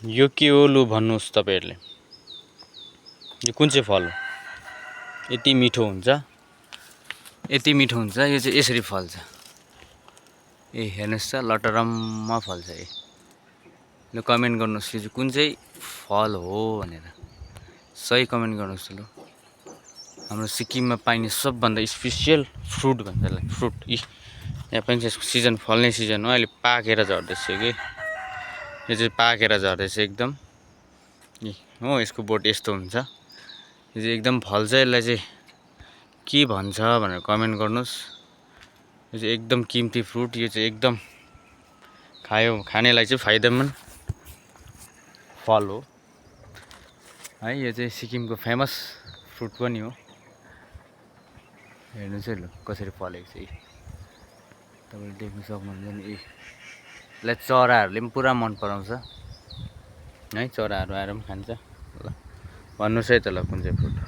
यो के हो लु भन्नुहोस् तपाईहरुले। यो कुन चाहिँ फल हो? यति मिठो हुन्छ, यति मिठो हुन्छ। यो चाहिँ यसरी फल्छ। ए हेर्नुस् त लटरम्म फल्छ। ल कमेन्ट गर्नुहोस् यो चाहिँ कुन चाहिँ फल हो भनेर। सही कमेन्ट गर्नुहोस् ल। हाम्रो सिक्किममा पाइने सबभन्दा स्पेसियल फ्रुट भन्छ यसलाई, फ्रुट। यहाँ पनि यसको सिजन, फल्ने सिजन हो। अहिले पाकेर झर्दैछ कि यो चाहिँ पाकेर झर्दैछ एकदम। हो यसको बोट यस्तो हुन्छ। यो चाहिँ एकदम फल्छ। यसलाई चाहिँ के भन्छ भनेर कमेन्ट गर्नुहोस्। यो चाहिँ एकदम कीमती फ्रुट। यो चाहिँ एकदम खानेलाई चाहिँ फाइदामन्द फल हो है। यो चाहिँ सिक्किमको फेमस फ्रुट पनि हो। हेर्नुहोस् है ल कसरी फलेको छ। तपाईले देख्न सक्नुहुन्छ नि। यसलाई चराहरूले पनि पुरा मन पराउँछ है। चराहरू आएर पनि खान्छ। ल भन्नुहोस् है त ल कुन चाहिँ फ्रुट हो।